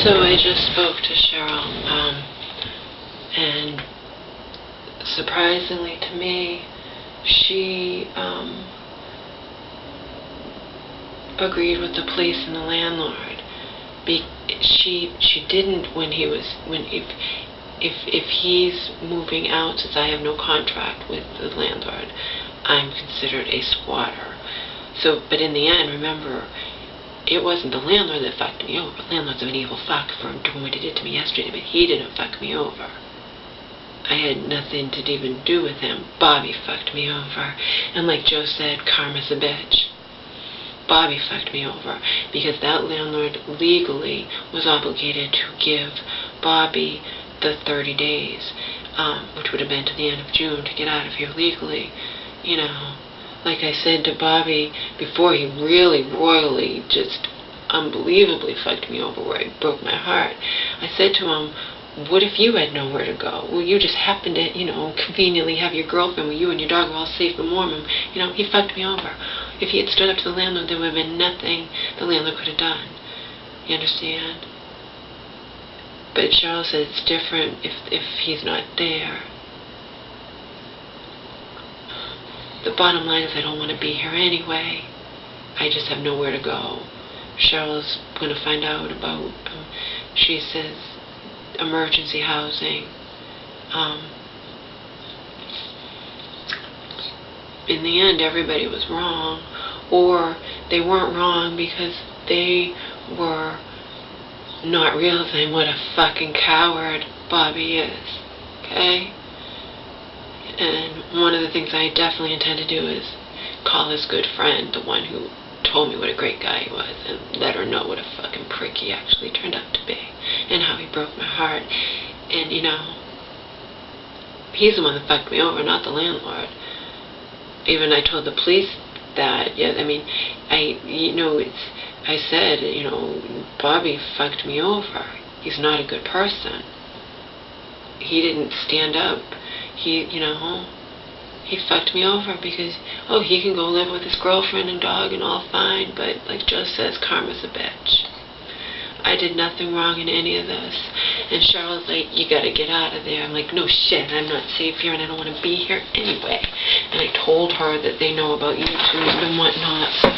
So I just spoke to Cheryl, and surprisingly to me, she agreed with the police and the landlord. She didn't when if he's moving out, since I have no contract with the landlord, I'm considered a squatter. So, but in the end, remember, it wasn't the landlord that fucked me over. The landlord's an evil fuck for doing what he did to me yesterday, but he didn't fuck me over. I had nothing to even do with him. Bobby fucked me over. And like Joe said, karma's a bitch. Bobby fucked me over because that landlord legally was obligated to give Bobby the 30 days, which would have been to the end of June, to get out of here legally. You know, like I said to Bobby before he really royally, just unbelievably fucked me over, where he broke my heart, I said to him, what if you had nowhere to go? Well, you just happened to, conveniently have your girlfriend with you and your dog were all safe and warm, and, he fucked me over. If he had stood up to the landlord, there would have been nothing the landlord could have done. You understand? But Cheryl said it's different if he's not there. The bottom line is I don't want to be here anyway. I just have nowhere to go. Cheryl's going to find out about, she says, emergency housing. In the end, everybody was wrong, or they weren't wrong because they were not realizing what a fucking coward Bobby is, okay? And one of the things I definitely intend to do is call his good friend, the one who told me what a great guy he was, and let her know what a fucking prick he actually turned out to be, and how he broke my heart. And, he's the one that fucked me over, not the landlord. Even I told the police that, I said, Bobby fucked me over. He's not a good person. He didn't stand up. He fucked me over because, he can go live with his girlfriend and dog and all fine, but like Joe says, karma's a bitch. I did nothing wrong in any of this. And Cheryl's like, you gotta get out of there. I'm like, no shit, I'm not safe here and I don't want to be here anyway. And I told her that they know about YouTube and whatnot, so.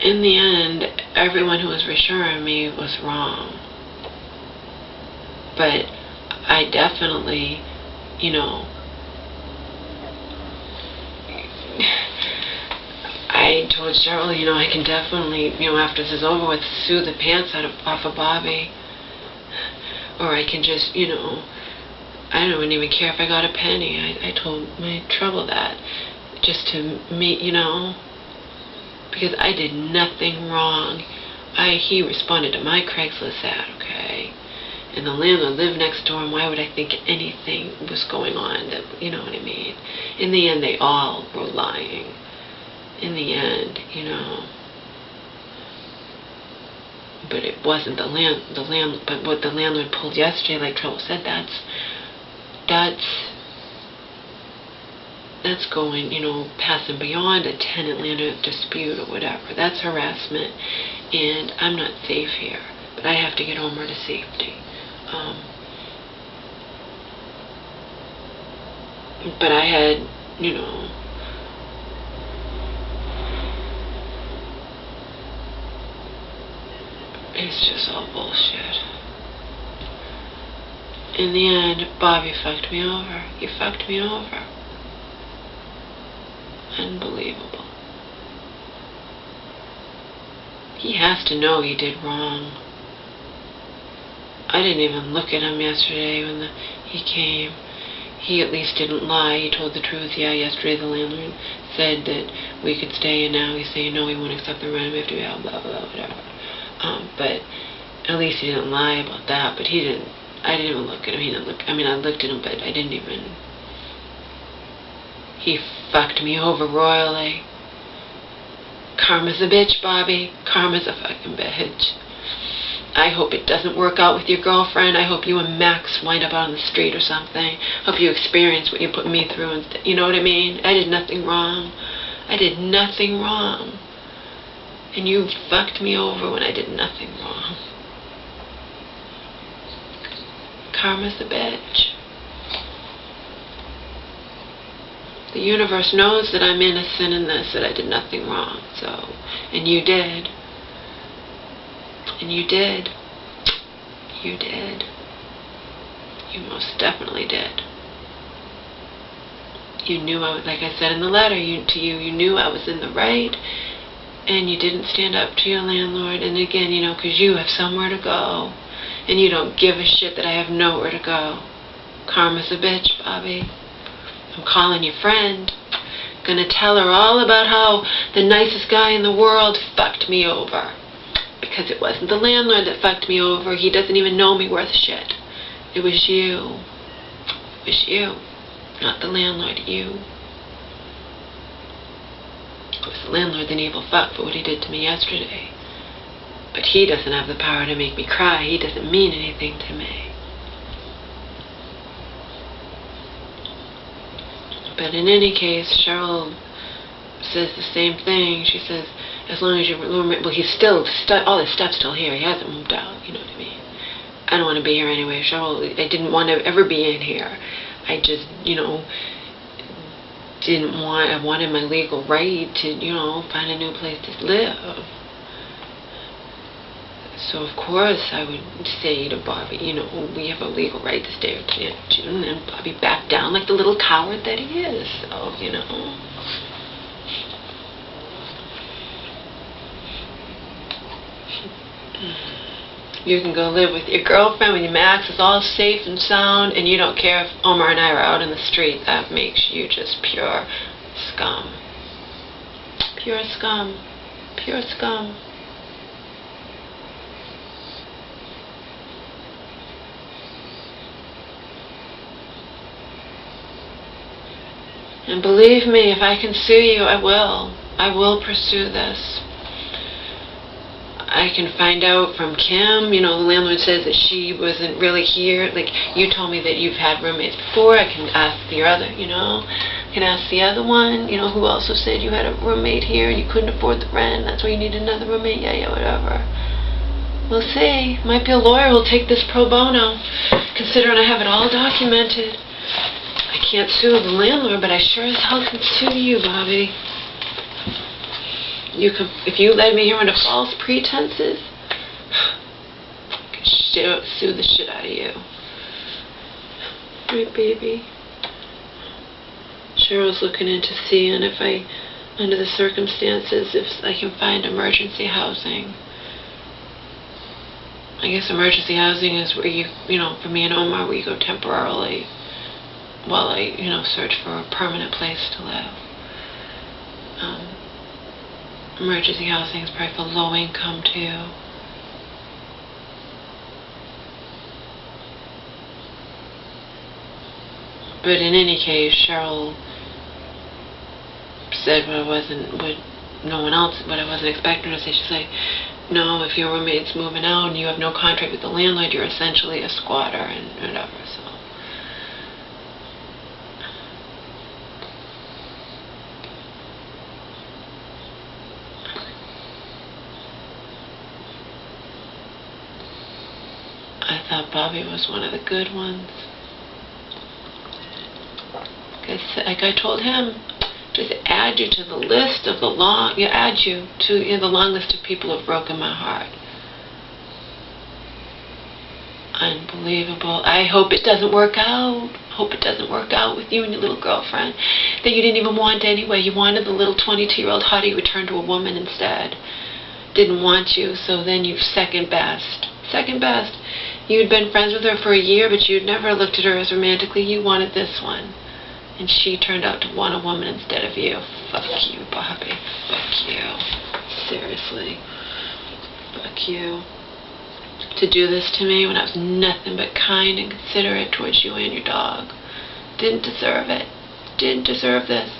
In the end, everyone who was reassuring me was wrong. But I definitely, I told Cheryl, I can definitely, after this is over with, sue the pants off of Bobby. Or I can just, I wouldn't even care if I got a penny. I told my trouble that. Just to meet, because I did nothing wrong. He responded to my Craigslist ad, okay? And the landlord lived next door, and why would I think anything was going on that, you know what I mean? In the end, they all were lying. In the end, but it wasn't but what the landlord pulled yesterday, like Trouble said, that's going, passing beyond a tenant-landlord dispute or whatever. That's harassment, and I'm not safe here, but I have to get Homer to safety. But I had, it's just all bullshit. In the end, Bobby fucked me over. He fucked me over. Unbelievable. He has to know he did wrong. I didn't even look at him yesterday when he came. He at least didn't lie. He told the truth. Yeah, yesterday the landlord said that we could stay, and now he's saying no, he won't accept the rent. We have to be out, blah, blah, blah, whatever. But at least he didn't lie about that. But I didn't even look at him. I looked at him, but I didn't even. He fucked me over royally. Karma's a bitch, Bobby. Karma's a fucking bitch. I hope it doesn't work out with your girlfriend. I hope you and Max wind up on the street or something. Hope you experience what you put me through. You know what I mean? I did nothing wrong. I did nothing wrong. And you fucked me over when I did nothing wrong. Karma's a bitch. The universe knows that I'm innocent in this, that I did nothing wrong. So, and you did. And you did. You did. You most definitely did. You knew I was, like I said in the letter you knew I was in the right, and you didn't stand up to your landlord. And again, because you have somewhere to go, and you don't give a shit that I have nowhere to go. Karma's a bitch, Bobby. I'm calling your friend. Gonna tell her all about how the nicest guy in the world fucked me over. Because it wasn't the landlord that fucked me over. He doesn't even know me worth shit. It was you. It was you. Not the landlord, you. It was the landlord, an evil fuck, for what he did to me yesterday. But he doesn't have the power to make me cry. He doesn't mean anything to me. But in any case, Cheryl says the same thing. She says, as long as your roommate, well, he's still, all his stuff's still here. He hasn't moved out, you know what I mean? I don't want to be here anyway, Cheryl. I didn't want to ever be in here. I just, I wanted my legal right to, find a new place to live. So, of course, I would say to Bobby, we have a legal right to stay with June, and Bobby backed down like the little coward that he is. So, You can go live with your girlfriend when your Max is all safe and sound, and you don't care if Omar and I are out in the street. That makes you just pure scum. Pure scum. Pure scum. And believe me, if I can sue you, I will. I will pursue this. I can find out from Kim, the landlord says that she wasn't really here. Like, you told me that you've had roommates before. I can ask your other, I can ask the other one, who also said you had a roommate here and you couldn't afford the rent. That's why you need another roommate. Yeah, whatever. We'll see. Might be a lawyer who'll take this pro bono, considering I have it all documented. I can't sue the landlord, but I sure as hell can sue you, Bobby. If you led me here under false pretenses, I can sue the shit out of you. Right, baby? Cheryl's looking into seeing if under the circumstances, if I can find emergency housing. I guess emergency housing is where you, for me and Omar, where you go temporarily while I, search for a permanent place to live. Emergency housing is probably for low income too. But in any case, Cheryl said what I wasn't expecting her to say. She's like, no, if your roommate's moving out and you have no contract with the landlord, you're essentially a squatter and whatever. So. I thought Bobby was one of the good ones. Like I told him, just add you to the list of the long list of people who've broken my heart. Unbelievable. I hope it doesn't work out. Hope it doesn't work out with you and your little girlfriend that you didn't even want anyway. You wanted the little 22-year-old hottie who turned to a woman instead. Didn't want you, so then you second best. Second best. You'd been friends with her for a year, but you'd never looked at her as romantically. You wanted this one. And she turned out to want a woman instead of you. Fuck you, Bobby. Fuck you. Seriously. Fuck you. To do this to me when I was nothing but kind and considerate towards you and your dog. Didn't deserve it. Didn't deserve this.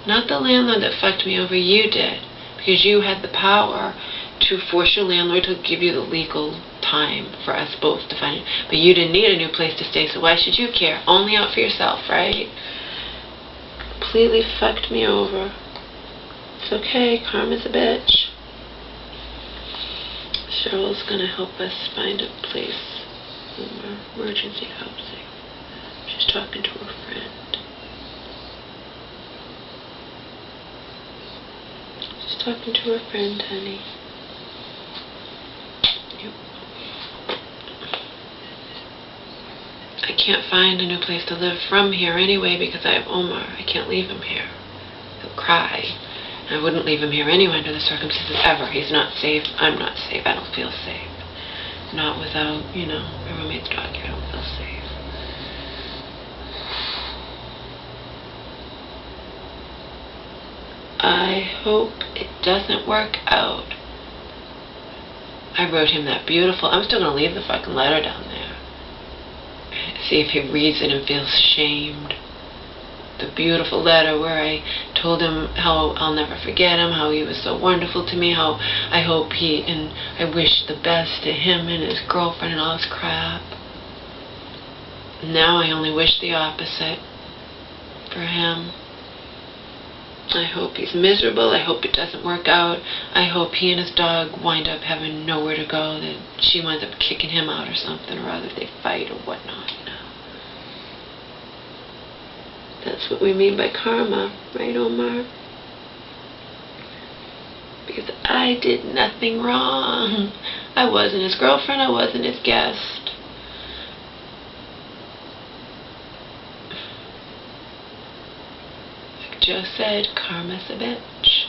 Not the landlord that fucked me over, you did. Because you had the power to force your landlord to give you the legal time for us both to find it. But you didn't need a new place to stay, so why should you care? Only out for yourself, right? Completely fucked me over. It's okay, karma's a bitch. Cheryl's going to help us find a place for emergency housing. She's talking to her friend. She's talking to her friend, honey. Yep. I can't find a new place to live from here anyway because I have Omar. I can't leave him here. He'll cry. I wouldn't leave him here anyway under the circumstances ever. He's not safe. I'm not safe. I don't feel safe. Not without, my roommate's dog here. I don't feel safe. I hope it doesn't work out. I wrote him that beautiful... I'm still going to leave the fucking letter down there. See if he reads it and feels shamed. The beautiful letter where I told him how I'll never forget him, how he was so wonderful to me, how I hope and I wish the best to him and his girlfriend and all his crap. Now I only wish the opposite for him. I hope he's miserable. I hope it doesn't work out. I hope he and his dog wind up having nowhere to go, that she winds up kicking him out or something, or rather they fight or whatnot. That's what we mean by karma, right, Omar? Because I did nothing wrong. I wasn't his girlfriend. I wasn't his guest. Like Joe said, karma's a bitch.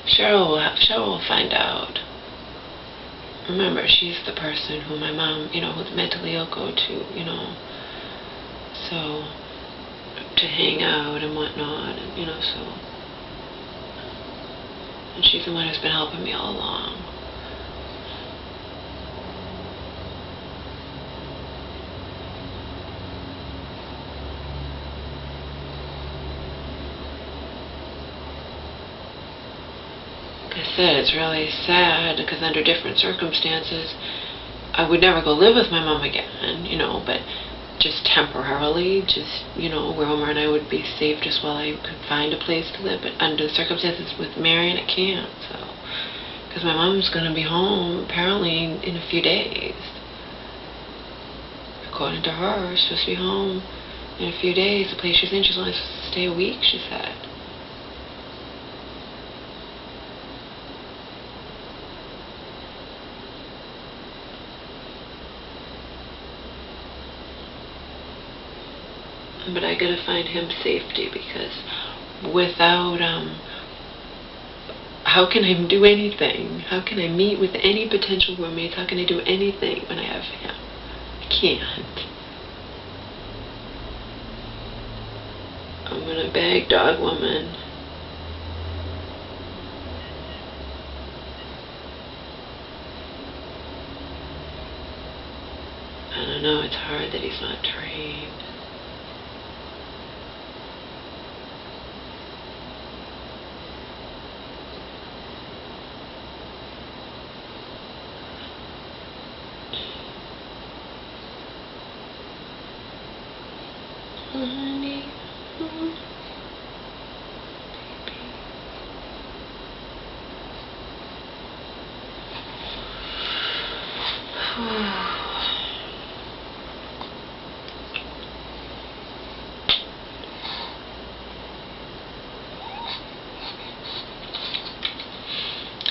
Cheryl will find out. Remember, she's the person who my mom, who's mentally ill, go to, so, to hang out and whatnot, and, so. And she's the one who's been helping me all along. Like I said, it's really sad because under different circumstances, I would never go live with my mom again, but just temporarily, where Omar and I would be safe just while I could find a place to live. But under the circumstances with Marion, I can't, so. Because my mom's going to be home, apparently, in a few days. According to her, she's supposed to be home in a few days. The place she's in, she's only supposed to stay a week, she said. But I gotta find him safety, because without, how can I do anything? How can I meet with any potential roommates? How can I do anything when I have him? I can't. I'm gonna beg Dog Woman. I don't know, it's hard that he's not trained. Honey, baby.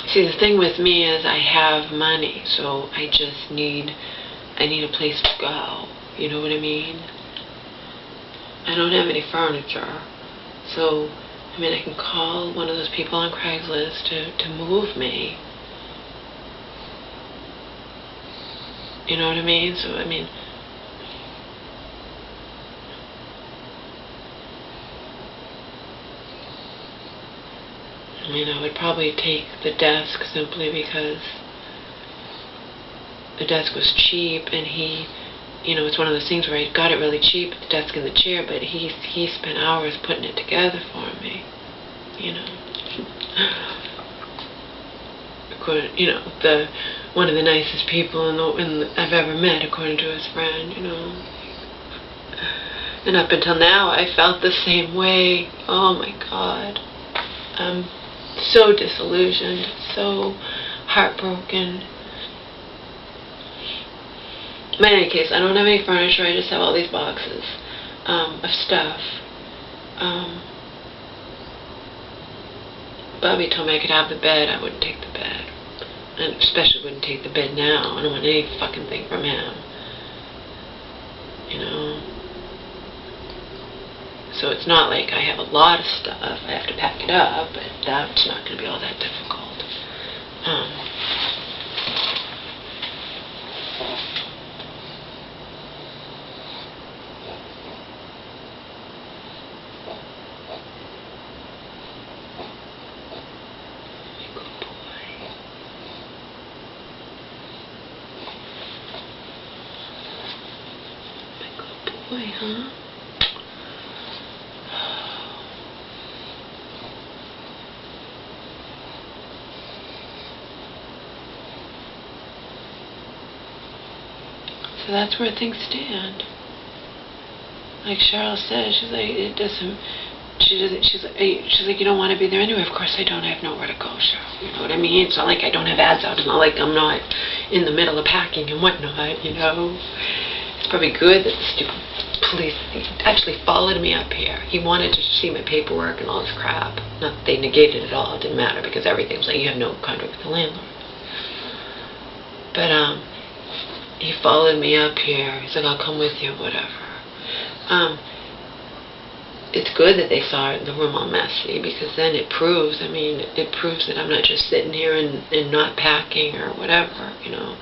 See, the thing with me is I have money, so I need a place to go. You know what I mean? I don't have any furniture, so, I can call one of those people on Craigslist to move me. You know what I mean? So, I would probably take the desk simply because the desk was cheap, and he, it's one of those things where I got it really cheap, the desk and the chair, but he spent hours putting it together for me, you know, one of the nicest people I've ever met, according to his friend, you know. And up until now, I felt the same way. Oh my God. I'm so disillusioned, so heartbroken. But in any case, I don't have any furniture. I just have all these boxes of stuff. Bobby told me I could have the bed. I wouldn't take the bed. And especially wouldn't take the bed now. I don't want any fucking thing from him. You know? So it's not like I have a lot of stuff. I have to pack it up, but that's not going to be all that difficult. Boy, huh? So that's where things stand. Like Cheryl said, she's like, she's like, you don't want to be there anyway. Of course I don't. I have nowhere to go, Cheryl. You know what I mean? It's not like I don't have ads out. It's not like I'm not in the middle of packing and whatnot, you know? It's probably good that the stupid police actually followed me up here. He wanted to see my paperwork and all this crap. Not that they negated it all. It didn't matter because everything was like, you have no contract with the landlord. But, he followed me up here. He's like, I'll come with you, whatever. It's good that they saw the room all messy, because then it proves, it proves that I'm not just sitting here and not packing or whatever, you know.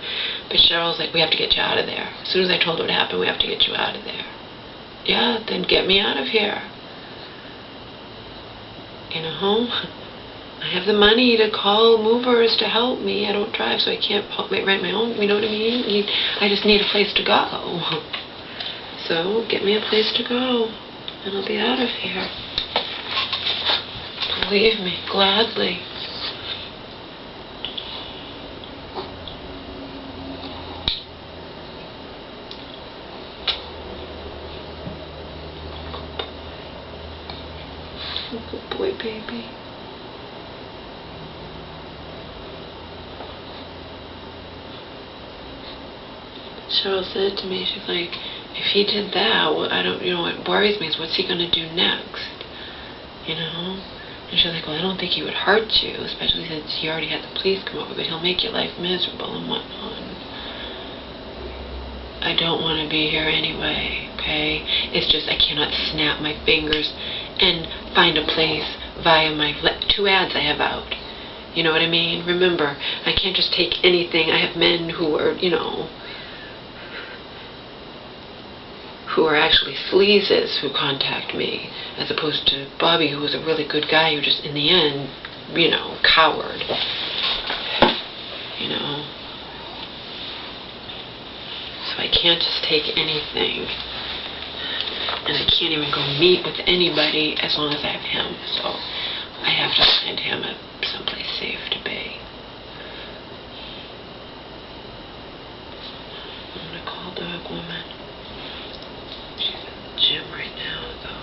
But Cheryl's like, we have to get you out of there. As soon as I told her what happened, we have to get you out of there. Yeah, then get me out of here. You know, I have the money to call movers to help me. I don't drive, so I can't rent my own, you know what I mean? I just need a place to go. So, get me a place to go, and I'll be out of here. Believe me, gladly. Good boy, baby. Cheryl said to me, she's like, if he did that, well, what worries me is what's he going to do next, you know? And she's like, well, I don't think he would hurt you, especially since you already had the police come over, but he'll make your life miserable and whatnot. I don't want to be here anyway, okay? It's just I cannot snap my fingers and find a place via my 2 ads I have out. You know what I mean? Remember, I can't just take anything. I have men who are, you know, who are actually sleazes who contact me, as opposed to Bobby, who was a really good guy who just, in the end, you know, cowered. You know? So I can't just take anything. And I can't even go meet with anybody as long as I have him. So I have to find him someplace safe to be. I'm going to call Dog Woman. She's in the gym right now, though.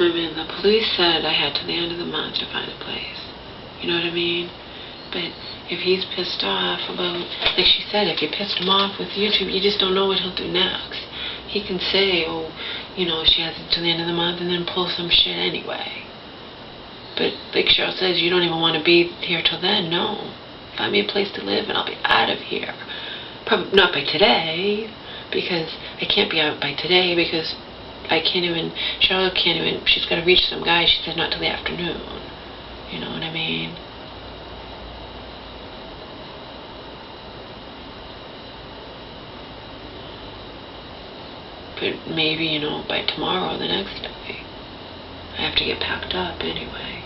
I mean, the police said I had to the end of the month to find a place. You know what I mean? But if he's pissed off about, like she said, if you pissed him off with YouTube, you just don't know what he'll do next. He can say, oh, you know, she has it to the end of the month, and then pull some shit anyway. But like Cheryl says, you don't even want to be here till then. No. Find me a place to live, and I'll be out of here. Probably not by today, because I can't be out by today, because Charlotte can't even, she's got to reach some guy, she said not till the afternoon. You know what I mean? But maybe, you know, by tomorrow or the next day. I have to get packed up anyway.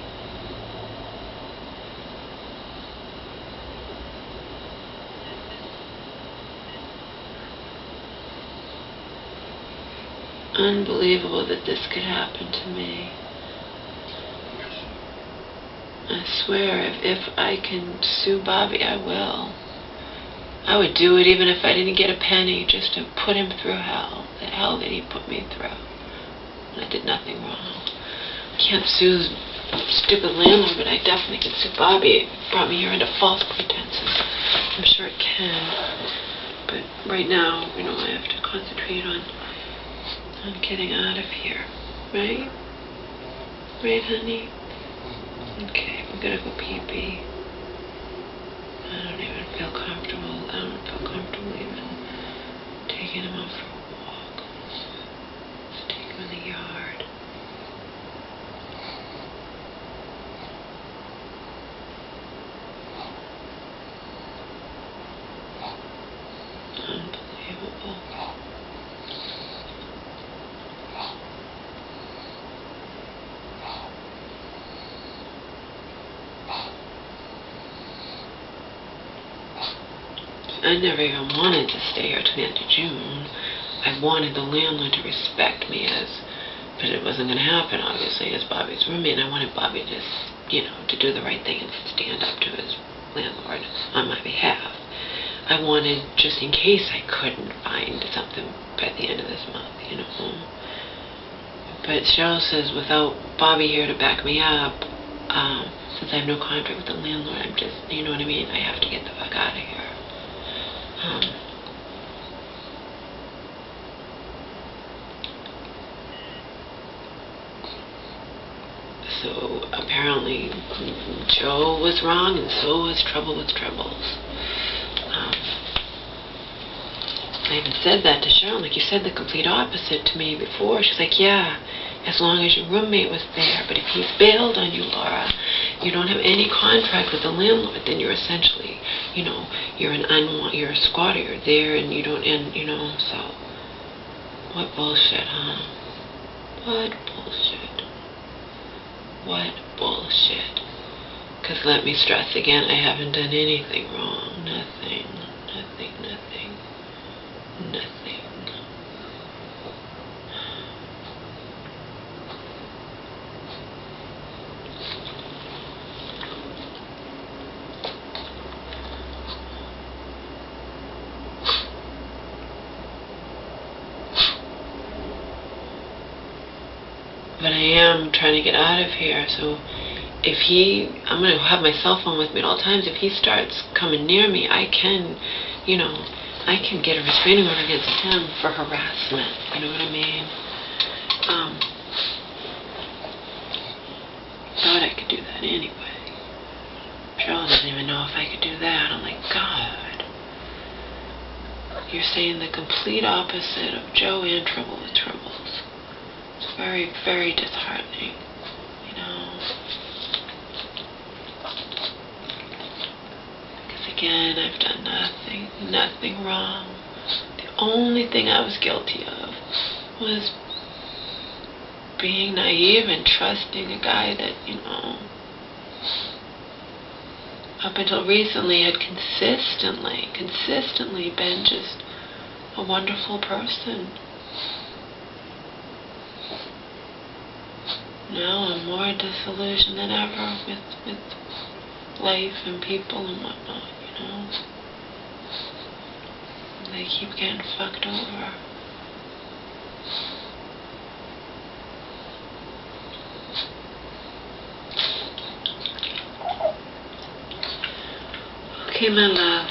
Unbelievable that this could happen to me. I swear, if I can sue Bobby, I will. I would do it even if I didn't get a penny, just to put him through hell. The hell that he put me through. And I did nothing wrong. I can't sue the stupid landlord, but I definitely can sue Bobby. It brought me here under false pretenses. I'm sure it can. But right now, you know, I have to concentrate on getting out of here. Right? Right, honey? Okay, I'm gonna go pee-pee. I don't even feel comfortable. I don't feel comfortable even taking him out for a walk. Just take him in the yard. Unbelievable. I never even wanted to stay here till the end of June. I wanted the landlord to respect me but it wasn't going to happen, obviously, as Bobby's roommate. And I wanted Bobby to, you know, to do the right thing and stand up to his landlord on my behalf. I wanted, just in case I couldn't find something by the end of this month, you know. But Cheryl says, without Bobby here to back me up, since I have no contract with the landlord, I'm just, you know what I mean? I have to get the fuck out of here. So apparently Joe was wrong, and so was Trouble with Troubles. I even said that to Cheryl, like, you said the complete opposite to me before. She's like, yeah, as long as your roommate was there, but if he's bailed on you, Laura, you don't have any contract with the landlord, then you're essentially, you know, you're a squatter, you're there, and you don't, you know, so, what bullshit, huh? What bullshit? What bullshit? Because let me stress again, I haven't done anything wrong. Nothing, nothing, nothing, nothing. But I am trying to get out of here, so if I'm going to have my cell phone with me at all times. If he starts coming near me, I can, you know, I can get a restraining order against him for harassment. You know what I mean? Thought I could do that anyway. Cheryl doesn't even know if I could do that. I'm like, God. You're saying the complete opposite of Joe and Trouble with Troubles. It's very, very disheartening, you know. Because again, I've done nothing wrong. The only thing I was guilty of was being naive and trusting a guy that, you know, up until recently had consistently been just a wonderful person. Now I'm more disillusioned than ever with life and people and whatnot, you know. They keep getting fucked over. Okay, my love.